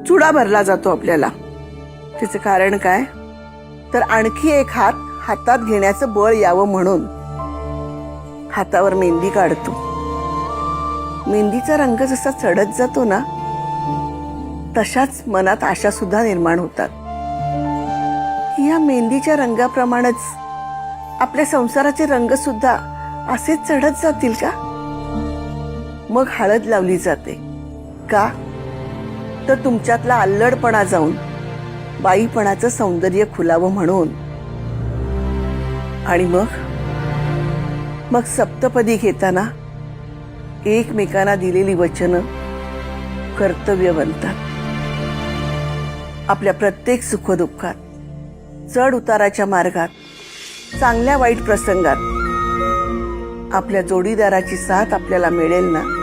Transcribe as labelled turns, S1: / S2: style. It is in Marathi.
S1: चुडा भरला जातो आपल्याला. त्याचं कारण काय? तर आणखी एक हात हातात घेण्याचं बळ यावं म्हणून हातावर मेहंदी काढतो. मेहंदीचा रंग जसा चढत जातो ना, तशाच मनात आशा सुद्धा निर्माण होतात की या मेहंदीच्या रंगाप्रमाणेच आपल्या संसाराचे रंग सुद्धा असेच चढत जातील का? मग हळद लावली जाते. का? तर तुमच्यातला अल्लडपणा जाऊन बाईपणाचं सौंदर्य खुलावं म्हणून. आणि मग सप्तपदी घेताना एकमेकांना दिलेली वचनं कर्तव्य बनतात. आपल्या प्रत्येक सुखदुःखात, चढ उताराच्या मार्गात, चांगल्या वाईट प्रसंगात आपल्या जोडीदाराची साथ आपल्याला मिळेल ना,